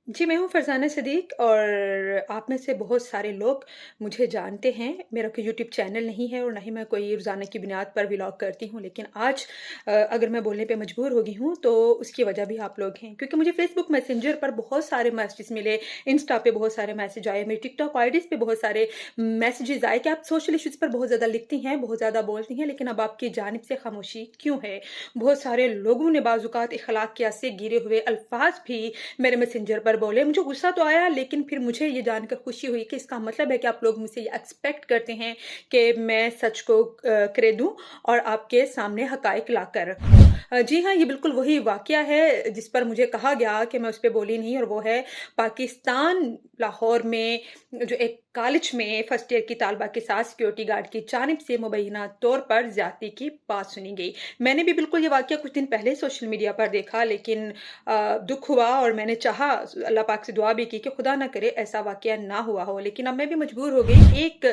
जी, मैं हूँ फरज़ाना सिद्दीक़ और आप में से बहुत सारे लोग मुझे जानते हैं। मेरा कोई यूट्यूब चैनल नहीं है और ना ही मैं कोई रोज़ाना की बुनियाद पर व्लॉग करती हूँ। लेकिन आज अगर मैं बोलने पे मजबूर हो गई हूँ तो उसकी वजह भी आप लोग हैं। क्योंकि मुझे फ़ेसबुक मैसेंजर पर बहुत सारे मैसेजेस मिले, इंस्टा पे बहुत सारे मैसेज आए, मेरी टिकटॉक आईडीज़ पे बहुत सारे मैसेजेस आए कि आप सोशल इश्यूज़ पर बहुत ज़्यादा लिखती हैं, बहुत ज़्यादा बोलती हैं, लेकिन अब आपकी जानिब से खामोशी क्यों है? बहुत सारे लोगों ने बाज़-औक़ात अख़लाक़ियात से गिरे हुए अल्फ़ाज़ भी मेरे मैसेंजर पर बोले। मुझे गुस्सा तो आया, लेकिन फिर मुझे ये जानकर खुशी हुई कि इसका मतलब है कि आप लोग मुझसे ये एक्सपेक्ट करते हैं कि मैं सच को करे दूँ और आपके सामने हक़ाइक़ ला कर रखूँ। जी हाँ, ये बिल्कुल वही वाक़या है जिस पर मुझे कहा गया कि मैं उस पे बोली नहीं, और वो है पाकिस्तान लाहौर में जो एक कॉलेज में फर्स्ट ईयर की तालिबा के साथ सिक्योरिटी गार्ड की जानिब से मुबैना तौर पर ज़्यादती की बात सुनी गई। मैंने भी बिल्कुल ये वाक़या कुछ दिन पहले सोशल मीडिया पर देखा, लेकिन दुःख हुआ और मैंने चाहा, अल्लाह पाक से दुआ भी की कि खुदा ना करे ऐसा वाक़या ना हुआ हो। लेकिन अब मैं भी मजबूर हो गई। एक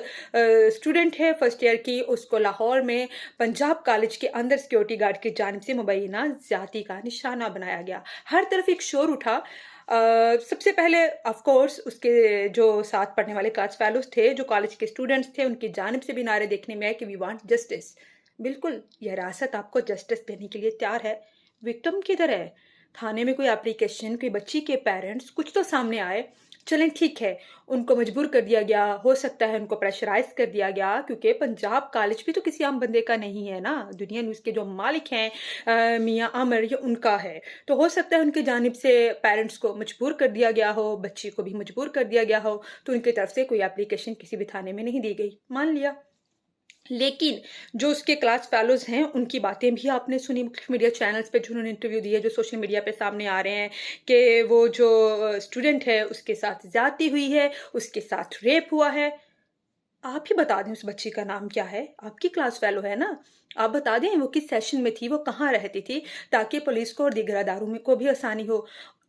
स्टूडेंट है फर्स्ट ईयर की, उसको लाहौर में पंजाब कॉलेज के अंदर सिक्योरिटी गार्ड की जानिब से मुबैना ज़्यादती का निशाना बनाया गया। हर तरफ एक शोर उठा। सबसे पहले ऑफ़ कोर्स उसके जो साथ पढ़ने वाले क्लास फेलोज़ थे, जो कॉलेज के स्टूडेंट्स थे, उनकी जानिब से भी नारे देखने में आए कि वी वांट जस्टिस। बिल्कुल, ये रियासत आपको जस्टिस देने के लिए तैयार है। विक्टिम किधर है? थाने में कोई एप्लीकेशन, कोई बच्ची के पेरेंट्स कुछ तो सामने आए। चलें ठीक है, उनको मजबूर कर दिया गया, हो सकता है उनको प्रेशराइज़ कर दिया गया, क्योंकि पंजाब कॉलेज भी तो किसी आम बंदे का नहीं है ना। दुनिया न्यूज़ के जो मालिक हैं मियाँ आमिर, ये उनका है। तो हो सकता है उनकी जानिब से पेरेंट्स को मजबूर कर दिया गया हो, बच्ची को भी मजबूर कर दिया गया हो, तो उनकी तरफ से कोई एप्लीकेशन किसी भी थाने में नहीं दी गई। मान लिया। लेकिन जो उसके क्लास फेलोज़ हैं, उनकी बातें भी आपने सुनी मुख्तलिफ मीडिया चैनल्स पे, जिन्होंने इंटरव्यू दिए, जो सोशल मीडिया पे सामने आ रहे हैं कि वो जो स्टूडेंट है, उसके साथ ज़्यादती हुई है, उसके साथ रेप हुआ है। आप ही बता दें उस बच्ची का नाम क्या है? आपकी क्लास फेलो है ना? आप बता दें वो किस सेशन में थी, वो कहाँ रहती थी, ताकि पुलिस को और दीगर अदारों में को भी आसानी हो।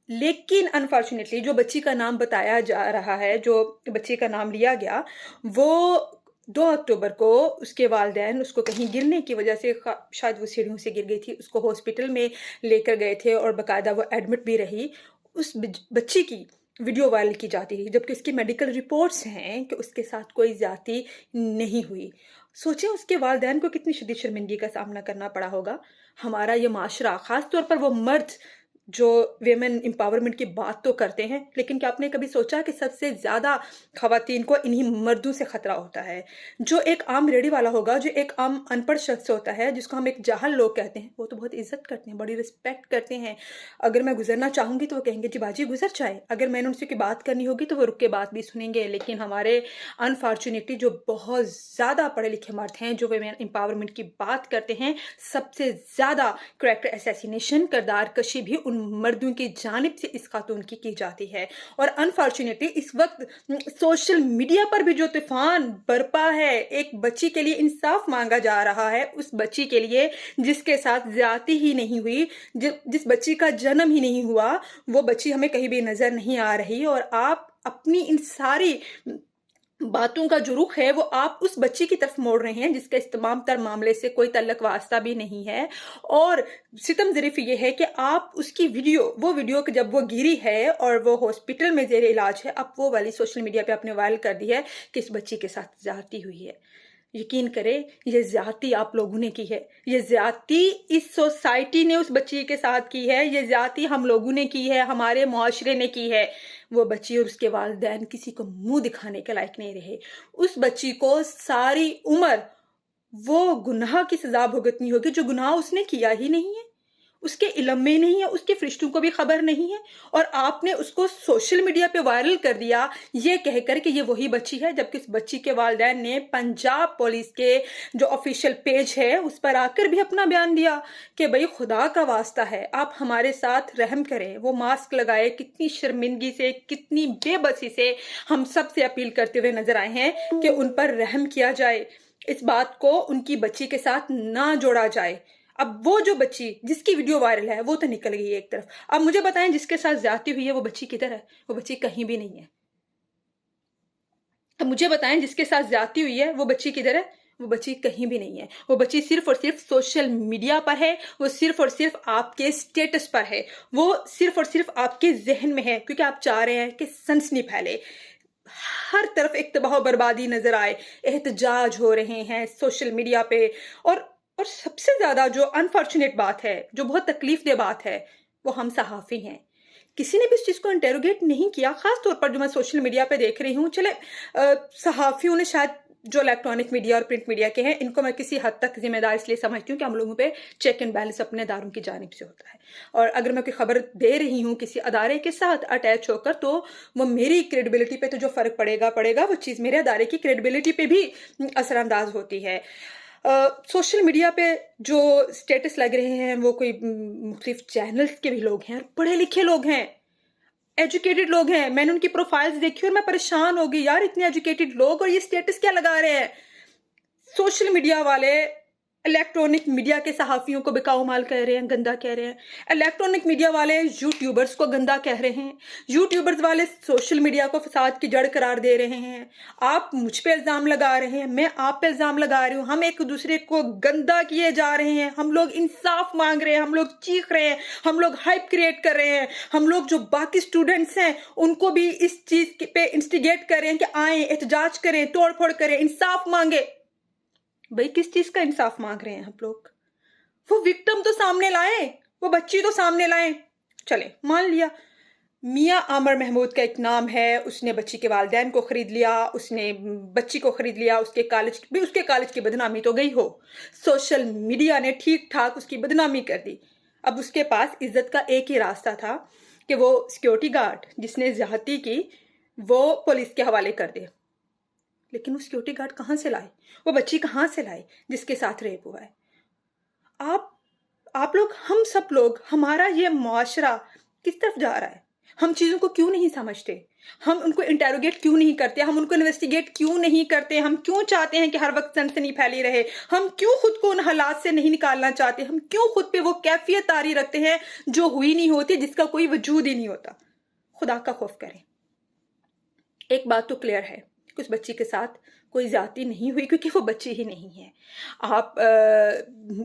लेकिन अनफॉर्च्यूनेटली जो बच्ची का नाम बताया जा रहा है, जो बच्ची का नाम लिया गया, वो 2 अक्टूबर को उसके वालिदैन उसको कहीं गिरने की वजह से शायद वो सीढ़ियों से गिर गई थी, उसको हॉस्पिटल में लेकर गए थे और बाकायदा वो एडमिट भी रही। उस बच्ची की वीडियो वायरल की जाती है, जबकि उसकी मेडिकल रिपोर्ट्स हैं कि उसके साथ कोई ज़्यादती नहीं हुई। सोचें उसके वालिदैन को कितनी शदीद शर्मिंदगी का सामना करना पड़ा होगा। हमारा ये माशरा, ख़ास तौर पर वो मर्द जो विमेन एम्पावरमेंट की बात तो करते हैं, लेकिन क्या आपने कभी सोचा कि सबसे ज़्यादा ख़वातीन को इन्हीं मर्दों से ख़तरा होता है? जो एक आम रेहड़ी वाला होगा, जो एक आम अनपढ़ शख़्स होता है, जिसको हम एक जाहल लोग कहते हैं, वो तो बहुत इज़्ज़त करते हैं, बड़ी रिस्पेक्ट करते हैं। अगर मैं गुज़रना चाहूँगी तो वो कहेंगे, जी बाजी गुज़र जाएँ। अगर मैंने उनसे कोई बात करनी होगी तो वो रुक के बात भी सुनेंगे। लेकिन हमारे अनफॉर्च्यूनेटली जो बहुत ज़्यादा पढ़े-लिखे मर्द हैं, जो विमेन एम्पावरमेंट की बात करते हैं, सबसे ज़्यादा कैरेक्टर असैसिनेशन, किरदार कशी भी उन मर्दों की जानिब से इस खातून की जाती है। और अनफॉर्च्यूनेटली इस वक़्त सोशल मीडिया पर भी जो तूफ़ान बरपा है, एक बच्ची के लिए इंसाफ माँगा जा रहा है, उस बच्ची के लिए जिसके साथ ज़्यादती ही नहीं हुई, जिस बच्ची का जन्म ही नहीं हुआ, वो बच्ची हमें कहीं भी नज़र नहीं आ रही, और आप अपनी इन सारी बातों का जो रुख है, वो आप उस बच्ची की तरफ मोड़ रहे हैं, जिसका इस तमाम तर मामले से कोई तल्लक वास्ता भी नहीं है। और सितम ज़रीफ़ ये है कि आप उसकी वो वीडियो कि जब वो गिरी है और वो हॉस्पिटल में ज़ेरे इलाज है, अब वो वाली सोशल मीडिया पे आपने वायरल कर दी है कि इस बच्ची के साथ ज़्यादती हुई है। यकीन करें, ये ज़्यादती आप लोगों ने की है। ये ज़्यादती इस सोसाइटी ने उस बच्ची के साथ की है, ये ज़्यादती हम लोगों ने की है, हमारे मुआशरे ने की है। वो बच्ची और उसके वालिदैन किसी को मुँह दिखाने के लायक नहीं रहे। उस बच्ची को सारी उम्र वो गुनाह की सज़ा भुगतनी होगी, जो गुनाह उसने किया ही नहीं है। उसके इल्म में नहीं है, उसके फ़रिश्तों को भी ख़बर नहीं है, और आपने उसको सोशल मीडिया पे वायरल कर दिया, ये कहकर कि ये वही बच्ची है, जबकि इस बच्ची के वालिदैन ने पंजाब पुलिस के जो ऑफ़िशियल पेज है, उस पर आकर भी अपना बयान दिया कि भई खुदा का वास्ता है, आप हमारे साथ रहम करें। वो मास्क लगाए, कितनी शर्मिंदगी से, कितनी बेबसी से हम सबसे अपील करते हुए नज़र आए हैं कि उन पर रहम किया जाए। इस बात को उनकी बच्ची के साथ ना जोड़ा जाए। अब वो जो बच्ची जिसकी वीडियो वायरल है, वो तो निकल गई है एक तरफ। अब मुझे बताएं, जिसके साथ ज़्यादती हुई है, वो बच्ची किधर है? वो बच्ची कहीं भी नहीं है। अब मुझे बताएं, जिसके साथ ज़्यादती हुई है, वो बच्ची किधर है? वो बच्ची कहीं भी नहीं है। वो बच्ची सिर्फ़ और सिर्फ़ सोशल मीडिया पर है, वो सिर्फ़ और सिर्फ़ आपके स्टेटस पर है, वो सिर्फ़ और सिर्फ़ आपके ज़हन में है क्योंकि आप चाह रहे हैं कि सनसनी फैले। हर तरफ एक तबाह बर्बादी नज़र आए, एहतजाज हो रहे हैं सोशल मीडिया पे और सबसे ज़्यादा जो अनफॉर्च्यूनेट बात है, जो बहुत तकलीफ़देह बात है, वो हम सहाफ़ी हैं। किसी ने भी इस चीज़ को इंटेरोगेट नहीं किया, ख़ास तौर पर जो मैं सोशल मीडिया पे देख रही हूँ, चले सहाफ़ियों ने शायद जो इलेक्ट्रॉनिक मीडिया और प्रिंट मीडिया के हैं, इनको मैं किसी हद तक ज़िम्मेदार इसलिए समझती हूँ कि हम लोगों पे चेक एंड बैलेंस अपने इदारों की जानिब से होता है। और अगर मैं कोई खबर दे रही हूँ किसी अदारे के साथ अटैच होकर, तो वो मेरी क्रेडिबिलिटी पे तो जो फ़र्क पड़ेगा, वो चीज़ मेरे अदारे की क्रेडिबिलिटी पे भी असरअंदाज होती है। सोशल मीडिया पे जो स्टेटस लग रहे हैं, वो कोई मुख्तलिफ चैनल्स के भी लोग हैं और पढ़े लिखे लोग हैं, एजुकेटेड लोग हैं। मैंने उनकी प्रोफाइल्स देखी और मैं परेशान हो गई, यार इतने एजुकेटेड लोग और ये स्टेटस क्या लगा रहे हैं। सोशल मीडिया वाले इलेक्ट्रॉनिक मीडिया के सहाफ़ियों को बिकाऊ माल कह रहे हैं, गंदा कह रहे हैं। इलेक्ट्रॉनिक मीडिया वाले यूट्यूबर्स को गंदा कह रहे हैं। यूट्यूबर्स वाले सोशल मीडिया को फ़साद की जड़ करार दे रहे हैं। आप मुझ पे इल्ज़ाम लगा रहे हैं, मैं आप पे इल्ज़ाम लगा रही हूँ। हम एक-दूसरे को गंदा किए जा रहे हैं। हम लोग इंसाफ़ माँग रहे हैं, हम लोग चीख रहे हैं, हम लोग हाइप क्रिएट कर रहे हैं। हम लोग जो बाकी स्टूडेंट्स हैं, उनको भी इस चीज़ पे इंस्टिगेट कर रहे हैं कि आएँ, एहतजाज करें, तोड़-फोड़ करें, इंसाफ़ माँगे। भाई किस चीज़ का इंसाफ माँग रहे हैं हम लोग? वो विक्टिम तो सामने लाएँ, वो बच्ची तो सामने लाएँ। चलें, मान लिया मियाँ आमिर महमूद का एक नाम है, उसने बच्ची के वालिदैन को खरीद लिया, उसने बच्ची को खरीद लिया, उसके कॉलेज की बदनामी तो गई हो। सोशल मीडिया ने ठीक-ठाक उसकी बदनामी कर दी। अब उसके पास इज़्ज़त का एक ही रास्ता था कि वो सिक्योरिटी गार्ड जिसने ज़्यादती की, वो पुलिस के हवाले कर दे। लेकिन वो सिक्योरिटी गार्ड कहाँ से लाए? वो बच्ची कहाँ से लाए जिसके साथ रेप हुआ है? आप आप लोग, हम सब लोग, हमारा ये मुआशरा किस तरफ जा रहा है? हम चीज़ों को क्यों नहीं समझते? हम उनको इंटेरोगेट क्यों नहीं करते? हम उनको इन्वेस्टिगेट क्यों नहीं करते? हम क्यों चाहते हैं कि हर वक़्त सनसनी फैली रहे? हम क्यों खुद को उन हालात से नहीं निकालना चाहते? हम क्यों खुद पे वो कैफ़ियत तारी रखते हैं जो हुई नहीं होती, जिसका कोई वजूद ही नहीं होता? खुदा का खौफ करें। एक बात तो क्लियर है कि उस बच्ची के साथ कोई ज़्यादती नहीं हुई क्योंकि वो बच्ची ही नहीं है। आप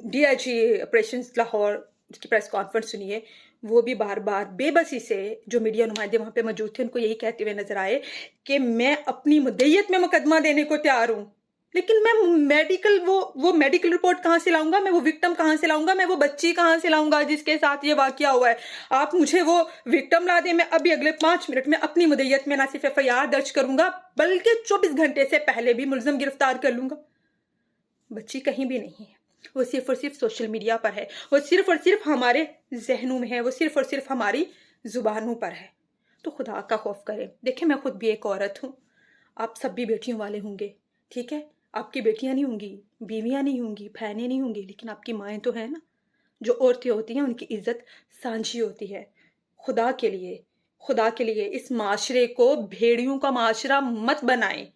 डीआईजी ऑपरेशंस लाहौर की प्रेस कॉन्फ्रेंस सुनिए, वो भी बार-बार बेबसी से जो मीडिया नुमाइंदे वहाँ पे मौजूद थे, उनको यही कहते हुए नज़र आए कि मैं अपनी मुद्दईयत में मुकदमा देने को तैयार हूँ। लेकिन मैं वो मेडिकल रिपोर्ट कहाँ से लाऊँगा? मैं वो विक्टिम कहाँ से लाऊँगा? मैं वो बच्ची कहाँ से लाऊँगा जिसके साथ ये वाक़या हुआ है? आप मुझे वो विक्टिम ला दें, मैं अभी अगले 5 मिनट में अपनी मुद्दईयत में ना सिर्फ़ एफ़आईआर दर्ज करूँगा, बल्कि 24 घंटे से पहले भी मुल्ज़िम गिरफ़्तार कर लूँगा। बच्ची कहीं भी नहीं है। वो सिर्फ़ और सिर्फ़ सोशल मीडिया पर है। वो सिर्फ़ और सिर्फ़ हमारे ज़हनों में है। वो सिर्फ़ और सिर्फ़ हमारी ज़ुबानों पर है। तो खुदा का खौफ करें। देखिए, मैं खुद भी एक औरत हूँ। आप सब भी बेटियों वाले होंगे, ठीक है? आपकी बेटियाँ नहीं होंगी, बीवियाँ नहीं होंगी, बहनें नहीं होंगी, लेकिन आपकी माएँ तो हैं ना? जो औरतें होती हैं, उनकी इज़्ज़त सांझी होती है। खुदा के लिए, खुदा के लिए इस माशरे को भेड़ियों का माशरा मत बनाएँ।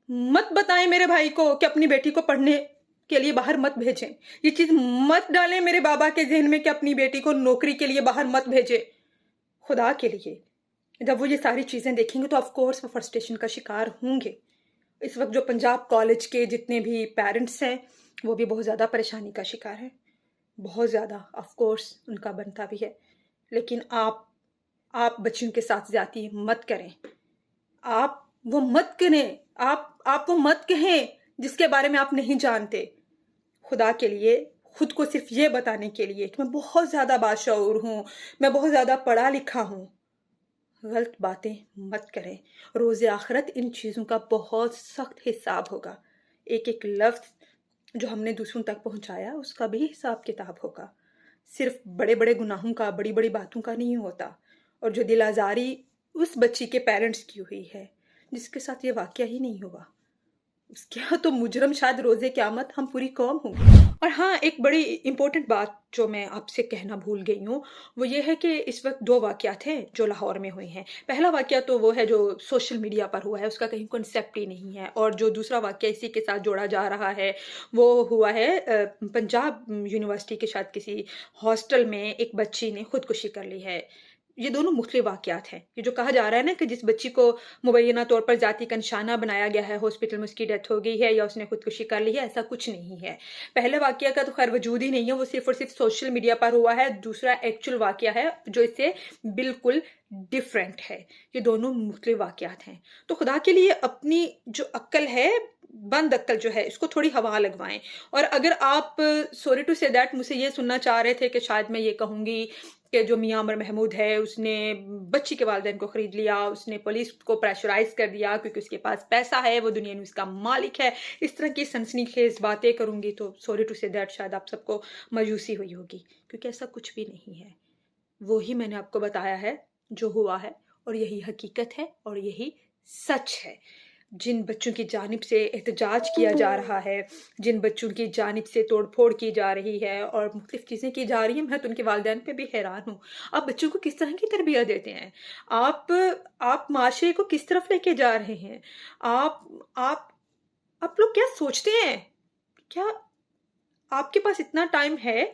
मत बताएं मेरे भाई को कि अपनी बेटी को पढ़ने के लिए बाहर मत भेजें। ये चीज़ मत डालें मेरे बाबा के ज़हन में कि अपनी बेटी को नौकरी के लिए बाहर मत भेजें। खुदा के लिए, जब वो ये सारी चीज़ें देखेंगे तो ऑफ़ कोर्स वो फ्रस्ट्रेशन का शिकार होंगे। इस वक़्त जो पंजाब कॉलेज के जितने भी पेरेंट्स हैं, वो भी बहुत ज़्यादा परेशानी का शिकार हैं। बहुत ज़्यादा, ऑफ़ कोर्स उनका बनता भी है। लेकिन आप बच्चियों के साथ ज़्यादती मत करें। आप वो मत करें, आप वो मत कहें जिसके बारे में आप नहीं जानते। खुदा के लिए, खुद को सिर्फ़ ये बताने के लिए कि मैं बहुत ज़्यादा बाशऊर हूँ, मैं बहुत ज़्यादा पढ़ा लिखा हूँ, गलत बातें मत करें। रोज़े आखिरत इन चीज़ों का बहुत सख्त हिसाब होगा। एक-एक लफ्ज़ जो हमने दूसरों तक पहुँचाया, उसका भी हिसाब किताब होगा। सिर्फ़ बड़े-बड़े गुनाहों का, बड़ी-बड़ी बातों का नहीं होता। और जो दिल आज़ारी उस बच्ची के पेरेंट्स की हुई है, जिसके साथ ये वाक़या ही नहीं हुआ, उसके यहाँ तो मुजरम शायद रोज़े क़यामत हम पूरी कौम होंगे। और हाँ, एक बड़ी इम्पोर्टेंट बात जो मैं आपसे कहना भूल गई हूँ, वो ये है कि इस वक़्त 2 वाक़यात हैं जो लाहौर में हुए हैं। पहला वाक़या तो वो है जो सोशल मीडिया पर हुआ है, उसका कहीं कॉन्सेप्ट ही नहीं है, और जो दूसरा वाक़या इसी के साथ जोड़ा जा रहा है, वो हुआ है पंजाब यूनिवर्सिटी के शायद किसी हॉस्टल में एक बच्ची ने खुदकुशी कर ली है। یہ دونوں مختلف واقعات ہیں. یہ جو کہا جا رہا ہے نا کہ جس بچی کو مبینہ طور پر ذاتی کا نشانہ بنایا گیا ہے، ہاسپٹل میں اس کی ڈیتھ ہو گئی ہے یا اس نے خودکشی کر لی ہے، ایسا کچھ نہیں ہے. پہلے واقعہ کا تو خیر وجود ہی نہیں ہے، وہ صرف اور صرف سوشل میڈیا پر ہوا ہے. دوسرا ایکچوئل واقعہ ہے جو اس سے بالکل ڈفرینٹ ہے. یہ دونوں مختلف واقعات ہیں. تو خدا کے لیے اپنی جو عقل ہے، بند عقل جو ہے، اس کو تھوڑی ہوا لگوائیں. اور اگر آپ سوری ٹو سے دیٹ مجھ سے یہ سننا چاہ رہے تھے کہ شاید میں یہ کہوں گی کہ جو میاں عمر محمود ہے اس نے بچی کے والدین کو خرید لیا، اس نے پولیس کو پریشرائز کر دیا کیونکہ اس کے پاس پیسہ ہے، وہ دنیا میں اس کا مالک ہے، اس طرح کی سنسنی خیز باتیں کروں گی تو سوری ٹو سے دیٹ شاید آپ سب کو مایوسی ہوئی ہوگی، کیونکہ ایسا کچھ بھی نہیں ہے. وہی میں نے آپ کو بتایا ہے جو ہوا ہے، اور یہی حقیقت ہے اور یہی سچ ہے. جن بچوں کی جانب سے احتجاج کیا جا رہا ہے، جن بچوں کی جانب سے توڑ پھوڑ کی جا رہی ہے اور مختلف چیزیں کی جا رہی ہیں، میں تو ان کے والدین پہ بھی حیران ہوں. آپ بچوں کو کس طرح کی تربیت دیتے ہیں؟ آپ معاشرے کو کس طرف لے کے جا رہے ہیں؟ آپ آپ آپ لوگ کیا سوچتے ہیں؟ کیا آپ کے پاس اتنا ٹائم ہے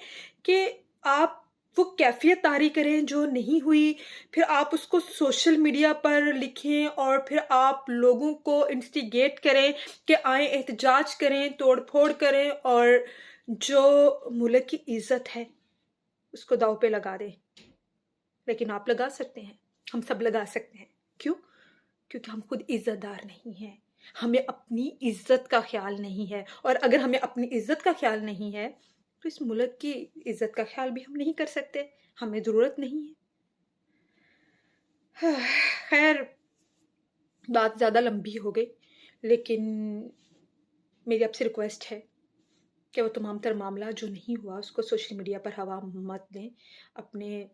کہ آپ وہ کیفیت طاری کریں جو نہیں ہوئی، پھر آپ اس کو سوشل میڈیا پر لکھیں اور پھر آپ لوگوں کو انسٹیگیٹ کریں کہ آئیں احتجاج کریں، توڑ پھوڑ کریں اور جو ملک کی عزت ہے اس کو داؤ پہ لگا دیں. لیکن آپ لگا سکتے ہیں، ہم سب لگا سکتے ہیں. کیوں؟ کیونکہ ہم خود عزت دار نہیں ہیں. ہمیں اپنی عزت کا خیال نہیں ہے، اور اگر ہمیں اپنی عزت کا خیال نہیں ہے تو اس ملک کی عزت کا خیال بھی ہم نہیں کر سکتے. ہمیں ضرورت نہیں ہے. خیر، بات زیادہ لمبی ہو گئی، لیکن میری آپ سے ریکویسٹ ہے کہ وہ تمام تر معاملہ جو نہیں ہوا اس کو سوشل میڈیا پر ہوا مت دیں. اپنے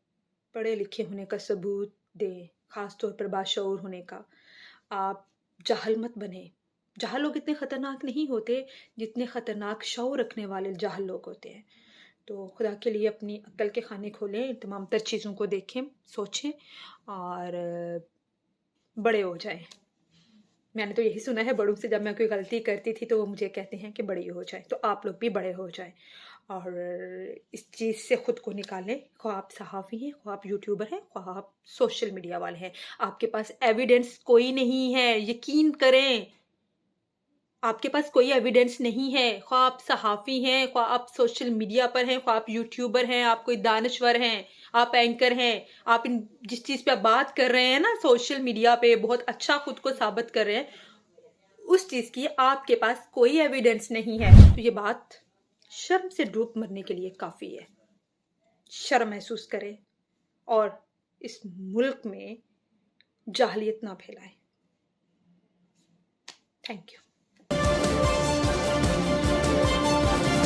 پڑھے لکھے ہونے کا ثبوت دیں، خاص طور پر باشعور ہونے کا. آپ جاہل مت بنیں. جاہل لوگ اتنے خطرناک نہیں ہوتے جتنے خطرناک شعور رکھنے والے جاہل لوگ ہوتے ہیں. تو خدا کے لیے اپنی عقل کے خانے کھولیں، تمام تر چیزوں کو دیکھیں، سوچیں اور بڑے ہو جائیں. میں نے تو یہی سنا ہے بڑوں سے، جب میں کوئی غلطی کرتی تھی تو وہ مجھے کہتے ہیں کہ بڑی ہو جائے. تو آپ لوگ بھی بڑے ہو جائیں اور اس چیز سے خود کو نکالیں. خواہ آپ صحافی ہیں، خواہ آپ یوٹیوبر ہیں، خواہ آپ سوشل میڈیا والے ہیں، آپ کے پاس ایویڈنس کوئی نہیں ہے. یقین کریں، آپ کے پاس کوئی ایویڈنس نہیں ہے. خواہ آپ صحافی ہیں، خواہ آپ سوشل میڈیا پر ہیں، خواہ آپ یوٹیوبر ہیں، آپ کوئی دانشور ہیں، آپ اینکر ہیں، آپ جس چیز پہ آپ بات کر رہے ہیں نا سوشل میڈیا پہ بہت اچھا خود کو ثابت کر رہے ہیں، اس چیز کی آپ کے پاس کوئی ایویڈنس نہیں ہے. تو یہ بات شرم سے ڈوب مرنے کے لیے کافی ہے. شرم محسوس کریں اور اس ملک میں جاہلیت نہ پھیلائیں. Thank you.